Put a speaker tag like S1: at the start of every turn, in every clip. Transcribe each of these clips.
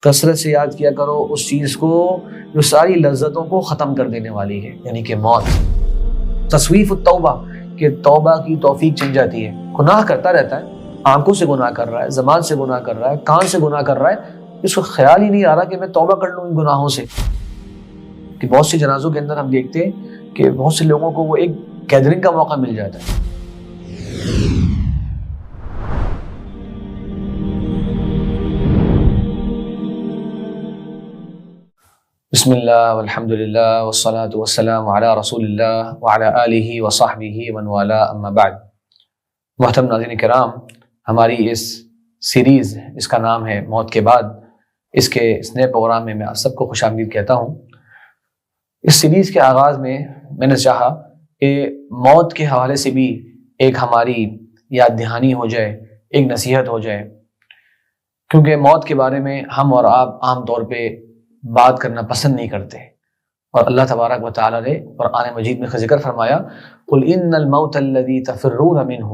S1: کثرت سے یاد کیا کرو اس چیز کو جو ساری لذتوں کو ختم کر دینے والی ہے، یعنی کہ موت۔ تصویف التوبہ، کہ توبہ کی توفیق چل جاتی ہے۔ گناہ کرتا رہتا ہے، آنکھوں سے گناہ کر رہا ہے، زبان سے گناہ کر رہا ہے، کان سے گناہ کر رہا ہے، اس کو خیال ہی نہیں آ رہا کہ میں توبہ کر لوں ان گناہوں سے۔ کہ بہت سے جنازوں کے اندر ہم دیکھتے ہیں کہ بہت سے لوگوں کو وہ ایک گیدرنگ کا موقع مل جاتا ہے۔ بسم اللہ والحمد للہ والصلاة والسلام علی رسول اللہ وعلی آلہ وصحبہ ومن والاه اما بعد۔ محترم ناظرین کرام، ہماری اس سیریز جس کا نام ہے موت کے بعد، اس نئے پروگرام میں آپ سب کو خوش آمدید کہتا ہوں۔ اس سیریز کے آغاز میں نے چاہا کہ موت کے حوالے سے بھی ایک ہماری یاد دہانی ہو جائے، ایک نصیحت ہو جائے، کیونکہ موت کے بارے میں ہم اور آپ عام طور پہ بات کرنا پسند نہیں کرتے، اور اللہ تبارک و تعالی نے قرآن مجید میں ذکر فرمایا قل ان الموت الذی تفرون منہ،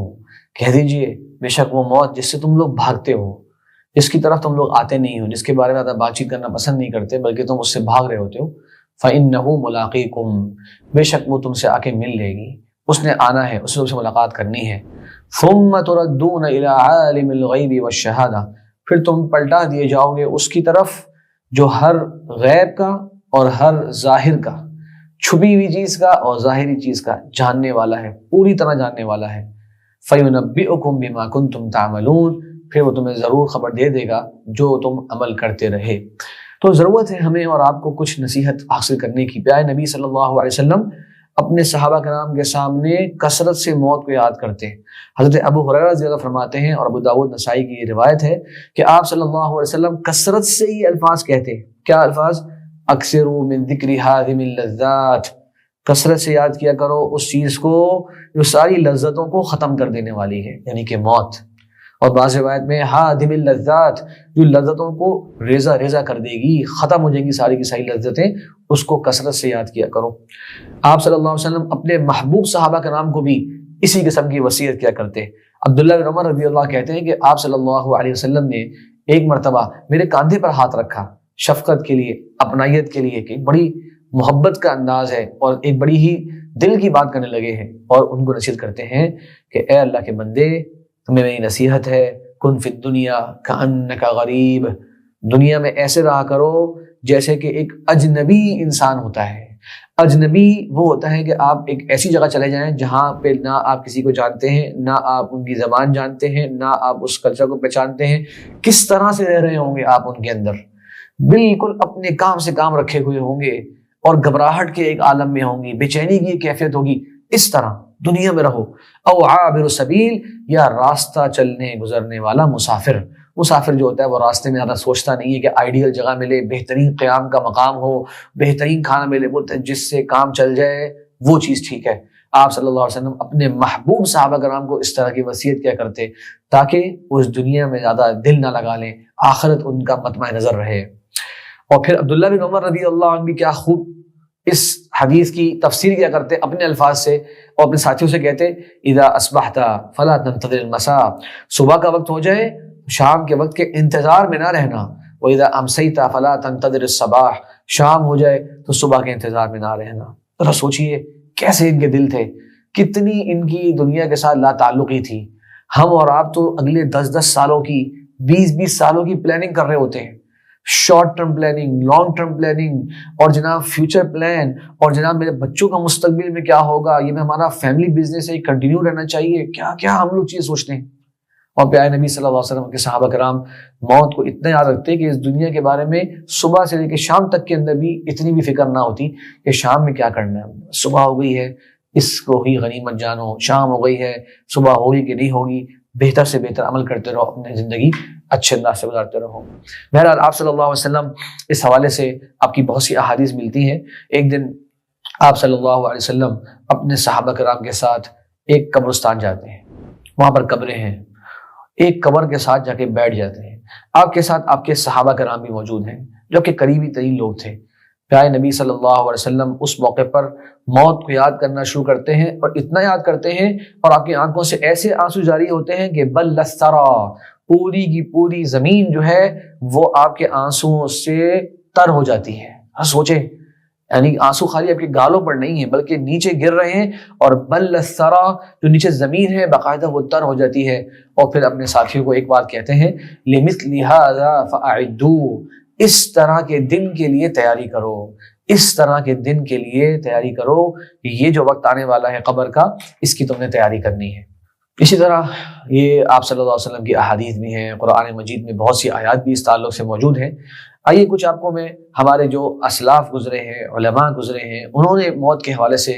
S1: کہہ دیجئے بے شک وہ موت جس سے تم لوگ بھاگتے ہو، جس کی طرف تم لوگ آتے نہیں ہو، جس کے بارے میں زیادہ بات چیت کرنا پسند نہیں کرتے بلکہ تم اس سے بھاگ رہے ہوتے ہو، فإنہ ملاقیکم، بے شک وہ تم سے آ کے مل لے گی، اس نے آنا ہے، اس نے تم سے ملاقات کرنی ہے۔ ثم تردون الی عالم الغیب والشہادہ، پھر تم پلٹا دیے جاؤ گے اس کی طرف جو ہر غیب کا اور ہر ظاہر کا، چھپی ہوئی چیز کا اور ظاہری چیز کا جاننے والا ہے، پوری طرح جاننے والا ہے۔ فَيُنَبِّئُكُم بِمَا كُنتُمْ تَعْمَلُونَ، پھر وہ تمہیں ضرور خبر دے دے گا جو تم عمل کرتے رہے۔ تو ضرورت ہے ہمیں اور آپ کو کچھ نصیحت حاصل کرنے کی۔ پیارے نبی صلی اللہ علیہ وسلم اپنے صحابہ کرام کے سامنے کثرت سے موت کو یاد کرتے ہیں۔ حضرت ابو ہریرہ رضی اللہ فرماتے ہیں، اور ابو داؤد نسائی کی یہ روایت ہے کہ آپ صلی اللہ علیہ وسلم کثرت سے یہ الفاظ کہتے ہیں۔ کیا الفاظ؟ اکثروا من ذکر ہادم اللذات، کثرت سے یاد کیا کرو اس چیز کو جو ساری لذتوں کو ختم کر دینے والی ہے، یعنی کہ موت۔ اور بعض روایت میں ہادم اللذات، جو لذتوں کو ریزہ ریزہ کر دے گی، ختم ہو جائیں گی ساری کی ساری لذتیں، اس کو کثرت سے یاد کیا کرو۔ آپ صلی اللہ علیہ وسلم اپنے محبوب صحابہ کرام کو بھی اسی قسم کی وصیت کیا کرتے۔ عبداللہ بن عمر رضی اللہ کہتے ہیں کہ آپ صلی اللہ علیہ وسلم نے ایک مرتبہ میرے کاندھے پر ہاتھ رکھا، شفقت کے لیے، اپنائیت کے لیے، کہ بڑی محبت کا انداز ہے اور ایک بڑی ہی دل کی بات کرنے لگے ہیں، اور ان کو نصیحت کرتے ہیں کہ اے اللہ کے بندے، تمہیں میری نصیحت ہے، کن فی الدنیا کأنک غریب، دنیا میں ایسے رہا کرو جیسے کہ ایک اجنبی انسان ہوتا ہے۔ اجنبی وہ ہوتا ہے کہ آپ ایک ایسی جگہ چلے جائیں جہاں پہ نہ آپ کسی کو جانتے ہیں، نہ آپ ان کی زبان جانتے ہیں، نہ آپ اس کلچر کو پہچانتے ہیں، کس طرح سے رہ رہے ہوں گے آپ ان کے اندر، بالکل اپنے کام سے کام رکھے ہوئے ہوں گے، اور گھبراہٹ کے ایک عالم میں ہوں گی، بے چینی کی ایک کیفیت ہوگی۔ اس طرح دنیا میں رہو۔ او عابر سبیل، یا راستہ چلنے گزرنے والا مسافر۔ مسافر جو ہوتا ہے وہ راستے میں زیادہ سوچتا نہیں ہے کہ آئیڈیل جگہ ملے، بہترین قیام کا مقام ہو، بہترین کھانا ملے، بولتے ہیں جس سے کام چل جائے وہ چیز ٹھیک ہے۔ آپ صلی اللہ علیہ وسلم اپنے محبوب صحابہ کرام کو اس طرح کی وصیت کیا کرتے تاکہ وہ اس دنیا میں زیادہ دل نہ لگا لیں، آخرت ان کا مطمع نظر رہے۔ اور پھر عبداللہ بن عمر رضی اللہ عنہ بھی کیا خوب اس حدیث کی تفسیر کیا کرتے اپنے الفاظ سے، اور اپنے ساتھیوں سے کہتے اذا اصبحت فلا تنتظر المساء، صبح کا وقت ہو جائے شام کے وقت کے انتظار میں نہ رہنا، واذا امسیت فلا تنتظر الصباح، شام ہو جائے تو صبح کے انتظار میں نہ رہنا۔ ذرا سوچئے کیسے ان کے دل تھے، کتنی ان کی دنیا کے ساتھ لا تعلقی تھی۔ ہم اور آپ تو اگلے 10 سالوں کی، 20 سالوں کی پلاننگ کر رہے ہوتے ہیں، short term planning, long term planning, اور جناب فیوچر پلان، اور جناب میرے بچوں کا مستقبل میں کیا ہوگا، یہ میں ہمارا فیملی بزنس ہے، کنٹینیو رہنا چاہیے، کیا کیا ہم لوگ چیز سوچتے ہیں۔ اور پیارے نبی صلی اللہ علیہ وسلم کے صحابہ کرام موت کو اتنا یاد رکھتے کہ اس دنیا کے بارے میں صبح سے لے کے شام تک کے اندر بھی اتنی بھی فکر نہ ہوتی کہ شام میں کیا کرنا ہے۔ صبح ہو گئی ہے، اس کو ہی غنیمت جانو، شام ہو گئی ہے، صبح ہوگی کہ نہیں ہوگی، بہتر سے بہتر عمل کرتے رہو، اپنی زندگی اچھے انداز سے گزارتے رہو۔ بہرحال آپ صلی اللہ علیہ وسلم اس حوالے سے آپ کی بہت سی احادیث ملتی ہیں۔ ایک دن آپ صلی اللہ علیہ وسلم اپنے صحابہ کرام کے ساتھ ایک قبرستان جاتے ہیں، وہاں پر قبریں ہیں، ایک قبر کے ساتھ جا کے بیٹھ جاتے ہیں۔ آپ کے ساتھ آپ کے صحابہ کرام بھی موجود ہیں جو کہ قریبی ترین لوگ تھے۔ پیارے نبی صلی اللہ علیہ وسلم اس موقع پر موت کو یاد کرنا شروع کرتے ہیں، اور اتنا یاد کرتے ہیں اور آپ کی آنکھوں سے ایسے آنسو جاری ہوتے ہیں کہ بل لسرا، پوری کی پوری زمین جو ہے وہ آپ کے آنسوؤں سے تر ہو جاتی ہے۔ سوچیں، یعنی آنسو خالی آپ کے گالوں پر نہیں ہیں بلکہ نیچے گر رہے ہیں، اور بل الثرى جو نیچے زمین ہے باقاعدہ وہ تر ہو جاتی ہے۔ اور پھر اپنے ساتھیوں کو ایک بات کہتے ہیں، لِمِثْلِ هَذَا فَأَعِدُّوا، اس طرح کے دن کے لیے تیاری کرو، اس طرح کے دن کے لیے تیاری کرو، یہ جو وقت آنے والا ہے قبر کا، اس کی تم نے تیاری کرنی ہے۔ اسی طرح یہ آپ صلی اللہ علیہ وسلم کی احادیث بھی ہیں، قرآن مجید میں بہت سی آیات بھی اس تعلق سے موجود ہیں۔ آئیے کچھ آپ کو میں ہمارے جو اسلاف گزرے ہیں، علماء گزرے ہیں، انہوں نے موت کے حوالے سے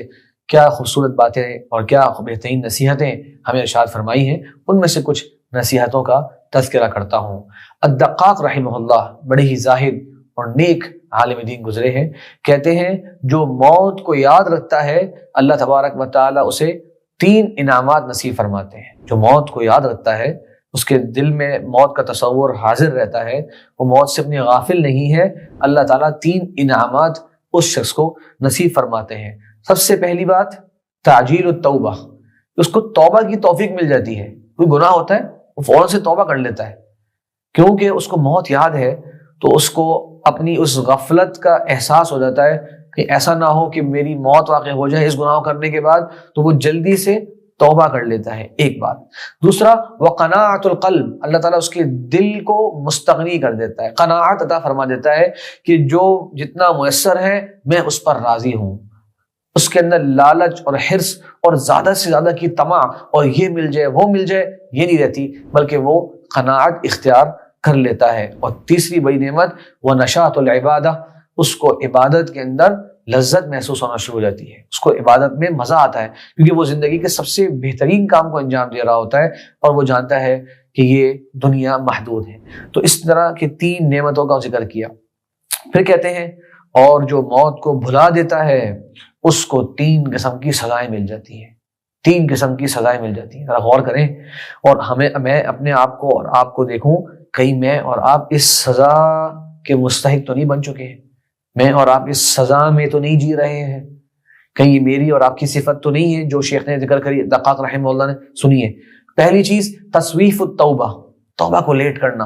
S1: کیا خوبصورت باتیں اور کیا بہترین نصیحتیں ہمیں ارشاد فرمائی ہیں، ان میں سے کچھ نصیحتوں کا تذکرہ کرتا ہوں۔ الدقاق رحمہ اللہ بڑے ہی زاہد اور نیک عالم دین گزرے ہیں، کہتے ہیں جو موت کو یاد رکھتا ہے اللہ تبارک و تعالی اسے 3 انعامات نصیب فرماتے ہیں۔ جو موت کو یاد رکھتا ہے، اس کے دل میں موت کا تصور حاضر رہتا ہے، وہ موت سے اپنی غافل نہیں ہے، اللہ تعالیٰ 3 انعامات اس شخص کو نصیب فرماتے ہیں۔ سب سے پہلی بات تعجیل التوبہ، اس کو توبہ کی توفیق مل جاتی ہے۔ کوئی گناہ ہوتا ہے وہ فوراً سے توبہ کر لیتا ہے، کیونکہ اس کو موت یاد ہے، تو اس کو اپنی اس غفلت کا احساس ہو جاتا ہے کہ ایسا نہ ہو کہ میری موت واقع ہو جائے اس گناہ کرنے کے بعد، تو وہ جلدی سے توبہ کر لیتا ہے، ایک بات۔ دوسرا وقناعت القلب، اللہ تعالیٰ اس کے دل کو مستغنی کر دیتا ہے، قناعت عطا فرما دیتا ہے کہ جو جتنا میسر ہے میں اس پر راضی ہوں۔ اس کے اندر لالچ اور حرص اور زیادہ سے زیادہ کی طمع اور یہ مل جائے وہ مل جائے یہ نہیں رہتی، بلکہ وہ قناعت اختیار کر لیتا ہے۔ اور تیسری بڑی نعمت وہ نشاط العبادہ، اس کو عبادت کے اندر لذت محسوس ہونا شروع ہو جاتی ہے، اس کو عبادت میں مزہ آتا ہے، کیونکہ وہ زندگی کے سب سے بہترین کام کو انجام دے رہا ہوتا ہے، اور وہ جانتا ہے کہ یہ دنیا محدود ہے۔ تو اس طرح کی 3 نعمتوں کا ذکر کیا۔ پھر کہتے ہیں اور جو موت کو بھلا دیتا ہے اس کو 3 قسم کی سزائیں مل جاتی ہیں، 3 قسم کی سزائیں مل جاتی ہیں۔ ذرا غور کریں، اور میں اپنے آپ کو اور آپ کو دیکھوں، کہیں میں اور آپ اس سزا کے مستحق تو نہیں بن چکے ہیں، میں اور آپ اس سزا میں تو نہیں جی رہے ہیں، کہیں میری اور آپ کی صفت تو نہیں ہے جو شیخ نے ذکر کری، دقاق رحمہ اللہ نے سنی ہے۔ پہلی چیز تسویف التوبہ، توبہ کو لیٹ کرنا،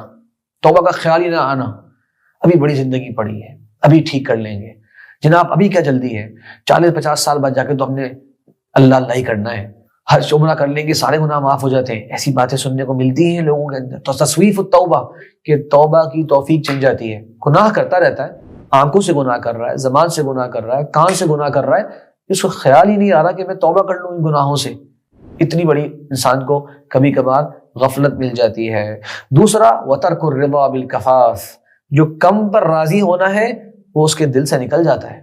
S1: توبہ کا خیال ہی نہ آنا، ابھی بڑی زندگی پڑی ہے، ابھی ٹھیک کر لیں گے جناب، ابھی کیا جلدی ہے، 40-50 سال بعد جا کے تو ہم نے اللہ اللہ ہی کرنا ہے، ہر عمرہ کر لیں گے سارے گناہ معاف ہو جاتے ہیں۔ ایسی باتیں سننے کو ملتی ہیں لوگوں کے اندر۔ تو تسویف التوبہ کہ توبہ کی توفیق چل جاتی ہے، گناہ کرتا رہتا ہے، آنکھوں سے گناہ کر رہا ہے، زبان سے گناہ کر رہا ہے، کان سے گناہ کر رہا ہے، اس کو خیال ہی نہیں آ رہا کہ میں توبہ کر لوں ان گناہوں سے۔ اتنی بڑی انسان کو کبھی کبھار غفلت مل جاتی ہے۔ دوسرا وترک الرضا بالکفاف، جو کم پر راضی ہونا ہے وہ اس کے دل سے نکل جاتا ہے۔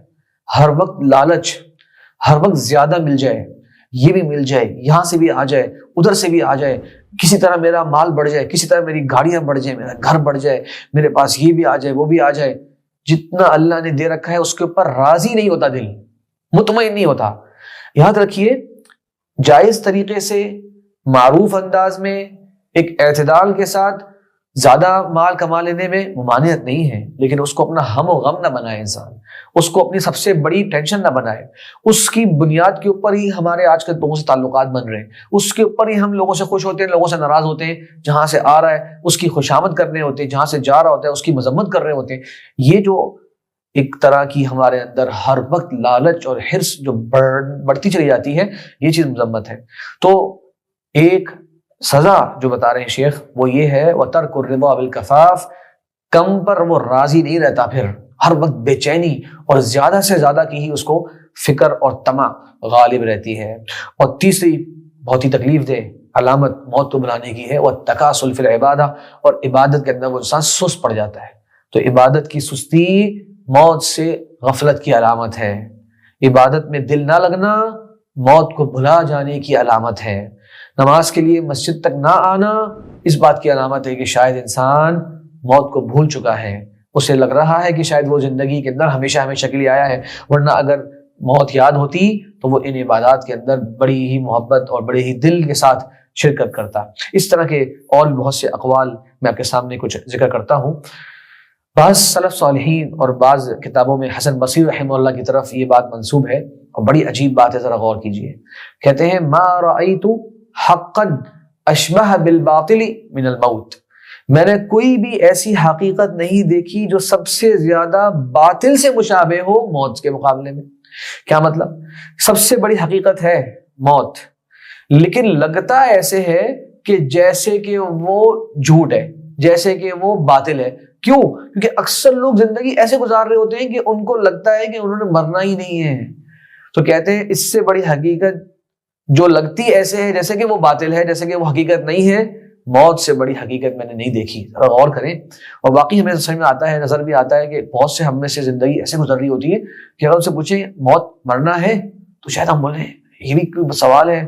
S1: ہر وقت لالچ، ہر وقت زیادہ مل جائے، یہ بھی مل جائے، یہاں سے بھی آ جائے، ادھر سے بھی آ جائے، کسی طرح میرا مال بڑھ جائے، کسی طرح میری گاڑیاں بڑھ جائیں، میرا گھر بڑھ جائے، میرے پاس یہ بھی آ جائے وہ بھی آ جائے، جتنا اللہ نے دے رکھا ہے اس کے اوپر راضی نہیں ہوتا، دل مطمئن نہیں ہوتا۔ یاد رکھیے جائز طریقے سے، معروف انداز میں، ایک اعتدال کے ساتھ زیادہ مال کما لینے میں ممانعت نہیں ہے، لیکن اس کو اپنا ہم و غم نہ بنائے، انسان اس کو اپنی سب سے بڑی ٹینشن نہ بنائے۔ اس کی بنیاد کے اوپر ہی ہمارے آج کل لوگوں سے تعلقات بن رہے ہیں، اس کے اوپر ہی ہم لوگوں سے خوش ہوتے ہیں، لوگوں سے ناراض ہوتے ہیں، جہاں سے آ رہا ہے اس کی خوشامد کر رہے ہوتے ہیں، جہاں سے جا رہا ہوتا ہے اس کی مذمت کر رہے ہوتے ہیں۔ یہ جو ایک طرح کی ہمارے اندر ہر وقت لالچ اور حرص جو بڑھتی چلی جاتی ہے، یہ چیز مذمت ہے۔ تو ایک سزا جو بتا رہے ہیں شیخ وہ یہ ہے وَتَرْكُ الرِّضَا بِالْكَفَافِ، کم پر وہ راضی نہیں رہتا، پھر ہر وقت بے چینی اور زیادہ سے زیادہ کی ہی اس کو فکر اور طمع غالب رہتی ہے۔ اور تیسری بہت ہی تکلیف دہ علامت موت کو بلانے کی ہے وَالتَّكَاسُلُ فِي الْعِبَادَةِ، اور عبادت کے اندر وہ انسان سست پڑ جاتا ہے۔ تو عبادت کی سستی موت سے غفلت کی علامت ہے، عبادت میں دل نہ لگنا موت کو بھلا جانے کی علامت ہے، نماز کے لیے مسجد تک نہ آنا اس بات کی علامت ہے کہ شاید انسان موت کو بھول چکا ہے، اسے لگ رہا ہے کہ شاید وہ زندگی کے اندر ہمیشہ ہمیشہ کے لیے آیا ہے، ورنہ اگر موت یاد ہوتی تو وہ ان عبادات کے اندر بڑی ہی محبت اور بڑے ہی دل کے ساتھ شرکت کرتا۔ اس طرح کے اور بھی بہت سے اقوال میں آپ کے سامنے کچھ ذکر کرتا ہوں۔ بعض سلف صالحین اور بعض کتابوں میں حسن بصری رحمہ اللہ کی طرف یہ بات منسوب ہے، اور بڑی عجیب بات ہے، ذرا غور کیجئے۔ کہتے ہیں ما رأیت حقا اشبہ بالباطل من الموت، میں نے کوئی بھی ایسی حقیقت نہیں دیکھی جو سب سے زیادہ باطل سے مشابہ ہو موت کے مقابلے میں۔ کیا مطلب؟ سب سے بڑی حقیقت ہے موت، لیکن لگتا ایسے ہے کہ جیسے کہ وہ جھوٹ ہے، جیسے کہ وہ باطل ہے۔ کیوں؟ کیونکہ اکثر لوگ زندگی ایسے گزار رہے ہوتے ہیں کہ ان کو لگتا ہے کہ انہوں نے مرنا ہی نہیں ہے، تو کہتے ہیں اس سے بڑی حقیقت جو لگتی ایسے ہے جیسے کہ وہ باطل ہے، جیسے کہ وہ حقیقت نہیں ہے، موت سے بڑی حقیقت میں نے نہیں دیکھی۔ ذرا غور کریں، اور واقعی ہمیں سمجھ میں آتا ہے، نظر بھی آتا ہے کہ بہت سے ہم میں سے زندگی ایسے گزر رہی ہوتی ہے کہ اگر ان سے پوچھیں موت مرنا ہے تو شاید ہم بولیں یہ بھی کوئی سوال ہے،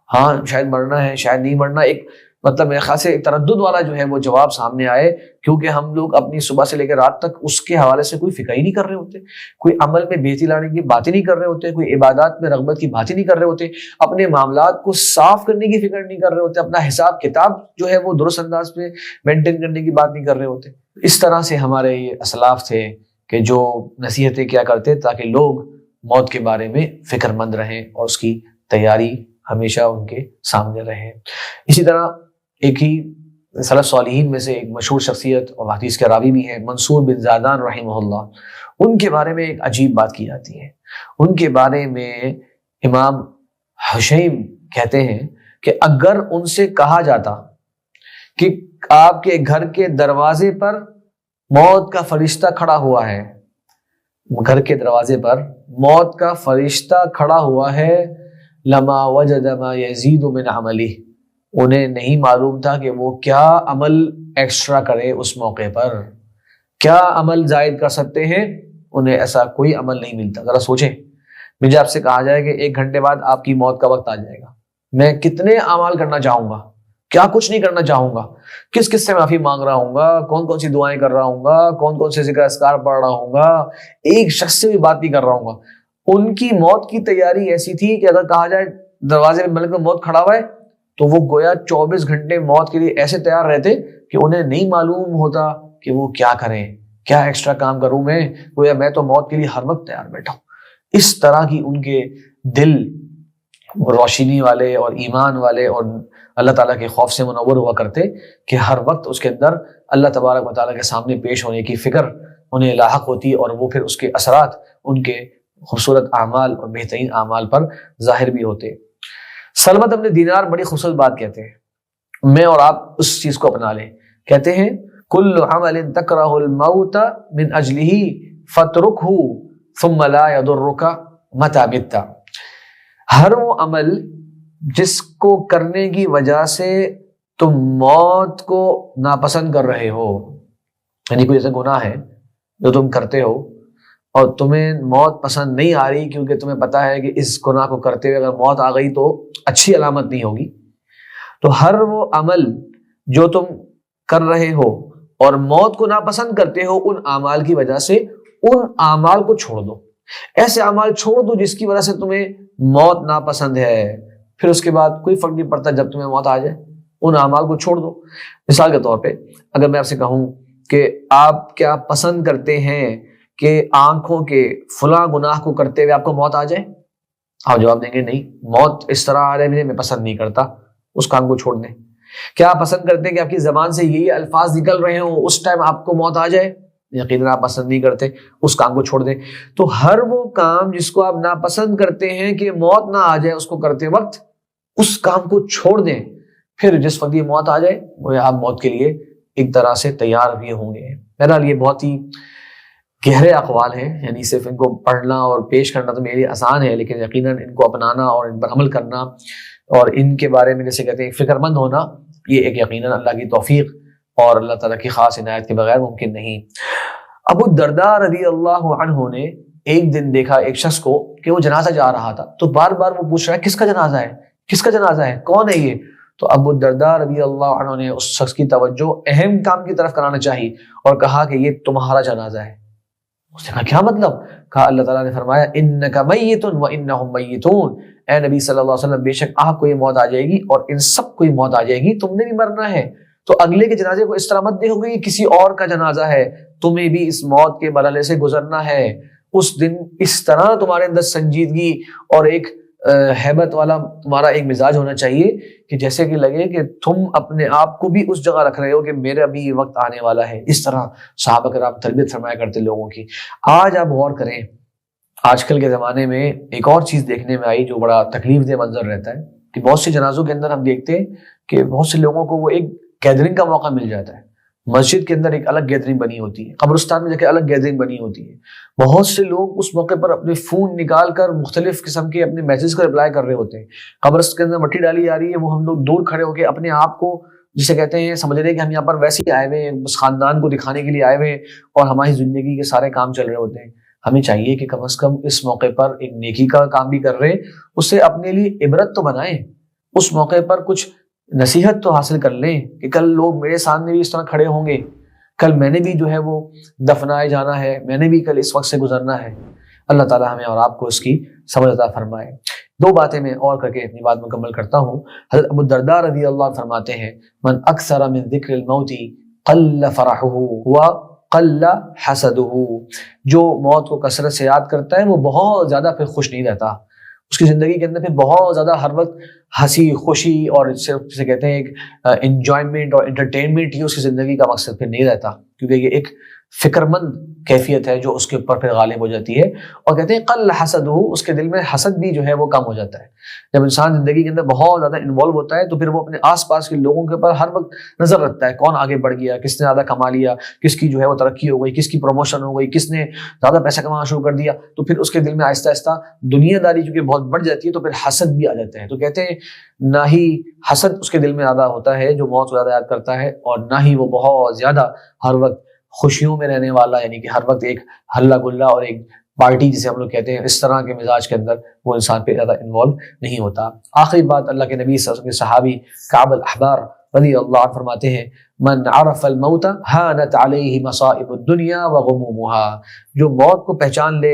S1: ہاں شاید مرنا ہے شاید نہیں مرنا، ایک مطلب میرے خیال سے ایک تردد والا جو ہے وہ جواب سامنے آئے، کیونکہ ہم لوگ اپنی صبح سے لے کے رات تک اس کے حوالے سے کوئی فکر ہی نہیں کر رہے ہوتے، کوئی عمل میں بہتری لانے کی باتیں نہیں کر رہے ہوتے، کوئی عبادات میں رغبت کی باتیں نہیں کر رہے ہوتے، اپنے معاملات کو صاف کرنے کی فکر نہیں کر رہے ہوتے، اپنا حساب کتاب جو ہے وہ درست انداز میں مینٹین کرنے کی بات نہیں کر رہے ہوتے۔ اس طرح سے ہمارے یہ اسلاف تھے کہ جو نصیحتیں کیا کرتے تاکہ لوگ موت کے بارے میں فکر مند رہیں اور اس کی تیاری ہمیشہ ان کے سامنے رہے۔ اسی طرح ایک ہی سلف صالحین میں سے ایک مشہور شخصیت اور حدیث کے راوی بھی ہیں منصور بن زادان رحمہ اللہ، ان کے بارے میں ایک عجیب بات کی جاتی ہے۔ ان کے بارے میں امام حشیم کہتے ہیں کہ اگر ان سے کہا جاتا کہ آپ کے گھر کے دروازے پر موت کا فرشتہ کھڑا ہوا ہے، گھر کے دروازے پر موت کا فرشتہ کھڑا ہوا ہے، لما وجد ما یزید من عملہ، انہیں نہیں معلوم تھا کہ وہ کیا عمل ایکسٹرا کرے، اس موقع پر کیا عمل زائد کر سکتے ہیں، انہیں ایسا کوئی عمل نہیں ملتا۔ ذرا سوچیں، مجھے آپ سے کہا جائے کہ 1 گھنٹے بعد آپ کی موت کا وقت آ جائے گا، میں کتنے اعمال کرنا چاہوں گا، کیا کچھ نہیں کرنا چاہوں گا، کس کس سے معافی مانگ رہا ہوں گا، کون کون سی دعائیں کر رہا ہوں گا، کون کون سے ذکر اذکار پڑھ رہا ہوں گا، ایک شخص سے بھی بات نہیں کر رہا ہوں گا۔ ان کی موت کی تیاری ایسی تھی کہ اگر کہا جائے دروازے پہ ملک موت کھڑا ہوا ہے تو وہ گویا 24 گھنٹے موت کے لیے ایسے تیار رہتے کہ انہیں نہیں معلوم ہوتا کہ وہ کیا کریں، کیا ایکسٹرا کام کروں میں، گویا میں تو موت کے لیے ہر وقت تیار بیٹھا ہوں۔ اس طرح کی ان کے دل روشنی والے اور ایمان والے اور اللہ تعالیٰ کے خوف سے منور ہوا کرتے کہ ہر وقت اس کے اندر اللہ تبارک و تعالیٰ کے سامنے پیش ہونے کی فکر انہیں لاحق ہوتی، اور وہ پھر اس کے اثرات ان کے خوبصورت اعمال اور بہترین اعمال پر ظاہر بھی ہوتے۔ سلمت بن دینار بڑی خوبصورت بات کہتے ہیں، میں اور آپ اس چیز کو اپنا لیں، کہتے ہیں کل عمل تکرہ الموت من اجلہ فترکہ ثم لا یضرک متی مت، ہر وہ عمل جس کو کرنے کی وجہ سے تم موت کو ناپسند کر رہے ہو، یعنی کوئی ایسا گناہ ہے جو تم کرتے ہو اور تمہیں موت پسند نہیں آ رہی کیونکہ تمہیں پتا ہے کہ اس گناہ کو کرتے ہوئے اگر موت آ گئی تو اچھی علامت نہیں ہوگی، تو ہر وہ عمل جو تم کر رہے ہو اور موت کو ناپسند کرتے ہو، ان اعمال کی وجہ سے ان اعمال کو چھوڑ دو، ایسے اعمال چھوڑ دو جس کی وجہ سے تمہیں موت ناپسند ہے، پھر اس کے بعد کوئی فرق نہیں پڑتا جب تمہیں موت آ جائے، ان اعمال کو چھوڑ دو۔ مثال کے طور پہ اگر میں آپ سے کہوں کہ آپ کیا پسند کرتے ہیں کہ آنکھوں کے فلاں گناہ کو کرتے ہوئے آپ کو موت آ جائے، آپ جواب دیں گے نہیں، موت اس طرح آ رہے میں پسند نہیں کرتا، اس کام کو چھوڑ دیں۔ کیا آپ پسند کرتے ہیں کہ آپ کی زبان سے یہی الفاظ نکل رہے ہوں اس ٹائم آپ کو موت آ جائے، یقیناً آپ پسند نہیں کرتے، اس کام کو چھوڑ دیں۔ تو ہر وہ کام جس کو آپ ناپسند کرتے ہیں کہ موت نہ آ جائے اس کو کرتے وقت، اس کام کو چھوڑ دیں، پھر جس وقت یہ موت آ جائے وہ آپ موت کے لیے ایک طرح سے تیار بھی ہوں گے۔ بہرحال یہ بہت ہی گہرے اقوال ہیں، یعنی صرف ان کو پڑھنا اور پیش کرنا تو میرے لیے آسان ہے، لیکن یقیناً ان کو اپنانا اور ان پر عمل کرنا اور ان کے بارے میں جیسے کہتے ہیں فکر مند ہونا، یہ ایک یقیناً اللہ کی توفیق اور اللہ تعالیٰ کی خاص عنایت کے بغیر ممکن نہیں۔ ابو الدرداء رضی اللہ عنہ نے ایک دن دیکھا ایک شخص کو کہ وہ جنازہ جا رہا تھا، تو بار بار وہ پوچھ رہا ہے کس کا جنازہ ہے، کس کا جنازہ ہے، کون ہے یہ؟ تو ابو الدرداء رضی اللہ عنہ نے اس شخص کی توجہ اہم کام کی طرف کرانا چاہی اور کہا کہ یہ تمہارا جنازہ ہے۔ اس نے کہا کیا مطلب؟ کہا اللہ تعالیٰ نے فرمایا انک میت و انہم میتون، اے نبی صلی اللہ علیہ وسلم بے شک آپ کو یہ موت آ جائے گی اور ان سب کو یہ موت آ جائے گی، تم نے بھی مرنا ہے، تو اگلے کے جنازے کو اس طرح مت دیکھو گے کہ کسی اور کا جنازہ ہے، تمہیں بھی اس موت کے مرحلے سے گزرنا ہے۔ اس دن اس طرح تمہارے اندر سنجیدگی اور ایک ہیبت والا تمہارا ایک مزاج ہونا چاہیے کہ جیسے کہ لگے کہ تم اپنے آپ کو بھی اس جگہ رکھ رہے ہو کہ میرا بھی یہ وقت آنے والا ہے. اس طرح صحابہ کرام تربیت فرمایا کرتے لوگوں کی. آج آپ غور کریں، آج کل کے زمانے میں ایک اور چیز دیکھنے میں آئی جو بڑا تکلیف دہ منظر رہتا ہے کہ بہت سے جنازوں کے اندر ہم دیکھتے ہیں کہ بہت سے لوگوں کو وہ ایک گیدرنگ کا موقع مل جاتا ہے. مسجد کے اندر ایک الگ گیدرنگ بنی ہوتی ہے، قبرستان میں جا کے الگ گیدرنگ بنی ہوتی ہے. بہت سے لوگ اس موقع پر اپنے فون نکال کر مختلف قسم کے اپنے میسج کو رپلائی کر رہے ہوتے ہیں. قبرستان کے اندر مٹی ڈالی جا رہی ہے، وہ ہم لوگ دور کھڑے ہو کے اپنے آپ کو جسے کہتے ہیں سمجھ رہے ہیں کہ ہم یہاں پر ویسے ہی آئے ہوئے ہیں، بس خاندان کو دکھانے کے لیے آئے ہوئے ہیں اور ہماری زندگی کے سارے کام چل رہے ہوتے ہیں. ہمیں چاہیے کہ کم از کم اس موقع پر ایک نیکی کا کام بھی کر رہے ہیں، اسے اپنے لیے عبرت تو بنائیں. اس موقع پر کچھ نصیحت تو حاصل کر لیں کہ کل لوگ میرے سامنے بھی اس طرح کھڑے ہوں گے، کل میں نے بھی جو ہے وہ دفنائے جانا ہے، میں نے بھی کل اس وقت سے گزرنا ہے. اللہ تعالی ہمیں اور آپ کو اس کی سمجھ عطا فرمائے. 2 باتیں میں اور کر کے اپنی بات مکمل کرتا ہوں. حضرت ابو الدرداء رضی اللہ عنہ فرماتے ہیں من اکثر من ذکر الموت قل فرحه وقل حسده، جو موت کو کثرت سے یاد کرتا ہے وہ بہت زیادہ پھر خوش نہیں رہتا. اس کی زندگی کے اندر پھر بہت زیادہ ہر وقت ہنسی خوشی اور جسے کہتے ہیں ایک انجوائمنٹ اور انٹرٹینمنٹ ہی اس کی زندگی کا مقصد پھر نہیں رہتا، کیونکہ یہ ایک فکر مند کیفیت ہے جو اس کے اوپر پھر غالب ہو جاتی ہے. اور کہتے ہیں قل حسدہ، اس کے دل میں حسد بھی جو ہے وہ کم ہو جاتا ہے. جب انسان زندگی کے اندر بہت زیادہ انوالو ہوتا ہے تو پھر وہ اپنے آس پاس کے لوگوں کے اوپر ہر وقت نظر رکھتا ہے، کون آگے بڑھ گیا، کس نے زیادہ کما لیا، کس کی جو ہے وہ ترقی ہو گئی، کس کی پروموشن ہو گئی، کس نے زیادہ پیسہ کمانا شروع کر دیا. تو پھر اس کے دل میں آہستہ آہستہ دنیا داری چونکہ بہت بڑھ جاتی ہے تو پھر حسد بھی آ جاتا ہے. تو کہتے ہیں نہ ہی حسد اس کے دل میں زیادہ ہوتا ہے جو موت کو زیادہ یاد کرتا ہے، اور نہ ہی وہ بہت زیادہ ہر وقت خوشیوں میں رہنے والا، یعنی کہ ہر وقت ایک ہلا گلا اور ایک پارٹی جسے ہم لوگ کہتے ہیں اس طرح کے مزاج کے اندر وہ انسان پہ زیادہ انوالو نہیں ہوتا. آخری بات، اللہ کے نبی صلی اللہ علیہ وسلم کے صحابی کعب الاحبار رضی اللہ عنہ فرماتے ہیں من عرف الموت ہانت علیہ مصائب الدنیا وغمومها، جو موت کو پہچان لے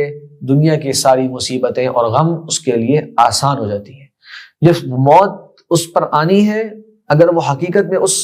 S1: دنیا کی ساری مصیبتیں اور غم اس کے لیے آسان ہو جاتی ہیں. جب موت اس پر آنی ہے، اگر وہ حقیقت میں اس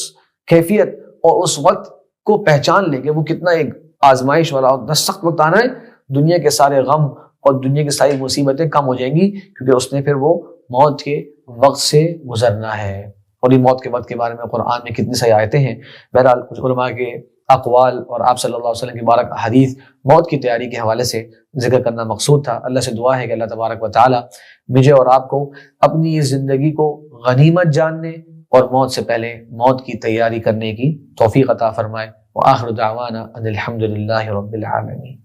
S1: کیفیت اور اس وقت کو پہچان لے کہ وہ کتنا ایک آزمائش والا اور سخت وقت آنا ہے، دنیا کے سارے غم اور دنیا کی ساری مصیبتیں کم ہو جائیں گی، کیونکہ اس نے پھر وہ موت کے وقت سے گزرنا ہے. اور یہ موت کے وقت کے بارے میں قرآن میں کتنی ساری آیتیں ہیں. بہرحال کچھ علماء کے اقوال اور آپ صلی اللہ علیہ وسلم کی مبارک حدیث موت کی تیاری کے حوالے سے ذکر کرنا مقصود تھا. اللہ سے دعا ہے کہ اللہ تبارک و تعالی مجھے اور آپ کو اپنی اس زندگی کو غنیمت جاننے اور موت سے پہلے موت کی تیاری کرنے کی توفیق عطا فرمائے. وآخر دعوانا ان الحمد للہ رب العالمین.